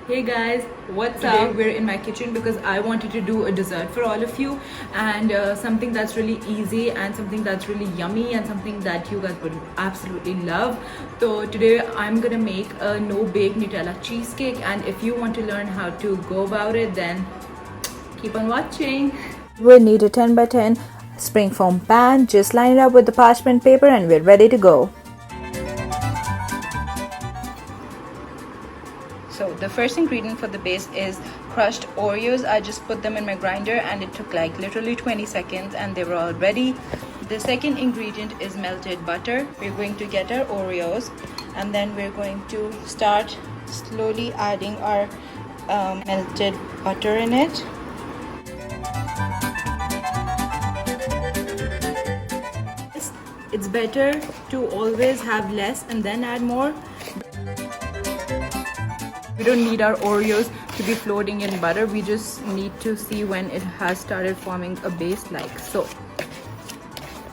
Hey guys, what's up? Today we're in my kitchen because I wanted to do a dessert for all of you, and something that's really easy and something that's really yummy and something that you guys would absolutely love. So today I'm gonna make a no-bake Nutella cheesecake, and if you want to learn how to go about it, then keep on watching. We'll need a 10 by 10 Springfoam pan. Just line it up with the parchment paper and we're ready to go. So the first ingredient for the base is crushed Oreos. I just put them in my grinder and it took like literally 20 seconds and they were all ready. The second ingredient is melted butter. We're going to get our Oreos and then we're going to start slowly adding our melted butter in it. It's better to always have less and then add more. We don't need our Oreos to be floating in butter. We just need to see when it has started forming a base like so.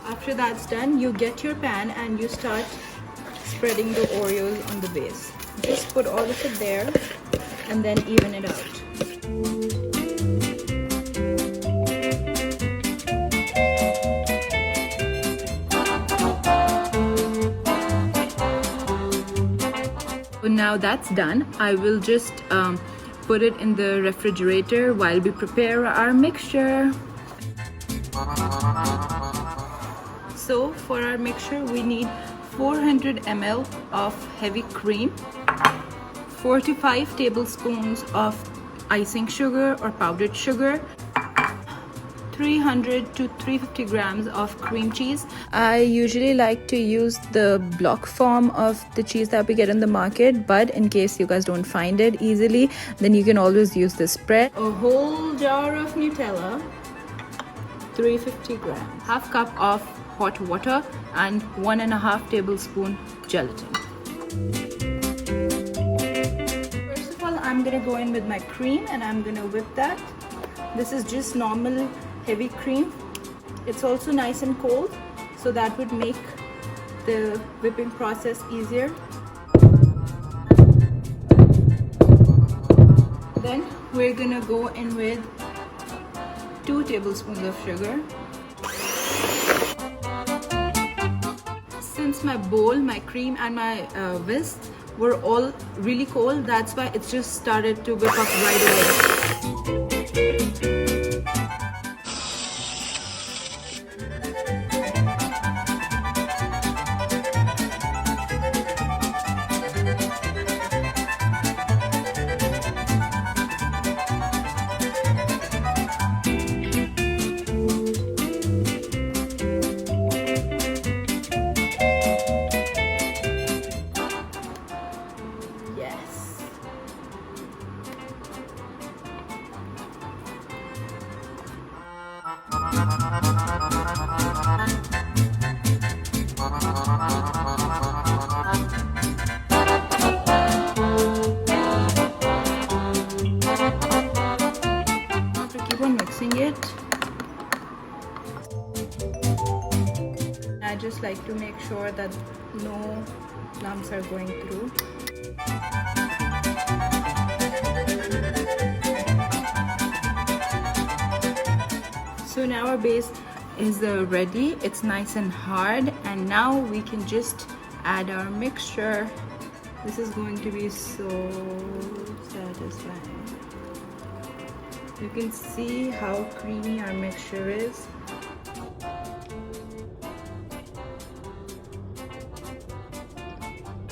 After that's done, you get your pan and you start spreading the Oreos on the base. Just put all of it there and then even it out. So now that's done. I will just put it in the refrigerator while we prepare our mixture. So for our mixture we need 400 ml of heavy cream, 4 to 5 tablespoons of icing sugar or powdered sugar, 300 to 350 grams of cream cheese. I usually like to use the block form of the cheese that we get in the market, but in case you guys don't find it easily, then you can always use the spread. A whole jar of Nutella, 350 grams, half cup of hot water, and 1.5 tablespoon gelatin. First of all, I'm gonna go in with my cream and I'm gonna whip that. This is just normal heavy cream. It's also nice and cold, so that would make the whipping process easier. Then we're gonna go in with 2 tablespoons of sugar. Since my bowl, my cream and my whisk were all really cold, that's why it's just started to whip up right away. Mixing it, I just like to make sure that no lumps are going through. So now our base is ready. It's nice and hard, and now we can just add our mixture. This is going to be so satisfying. You can see how creamy our mixture is.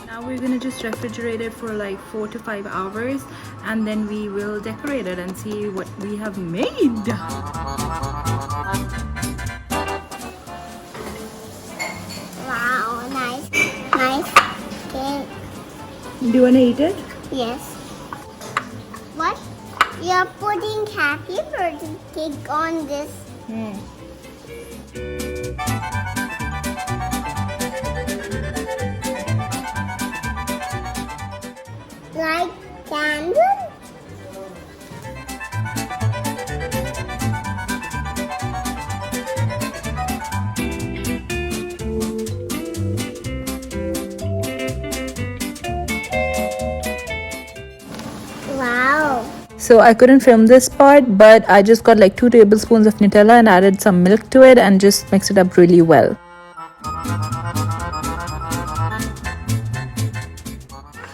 Now we're gonna just refrigerate it for like 4 to 5 hours, and then we will decorate it and see what we have made. Wow, nice cake. Do you wanna eat it? Yes. What? You're putting happy birthday cake on this. Like candle? Wow. So I couldn't film this part, but I just got like 2 tablespoons of Nutella and added some milk to it and just mixed it up really well.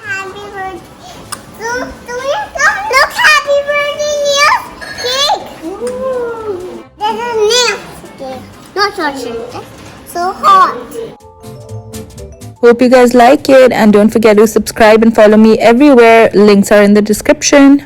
Happy birthday. Look, happy birthday, nail cake. There's a nail cake. Not chocolate. So hot. Hope you guys like it, and don't forget to subscribe and follow me everywhere. Links are in the description.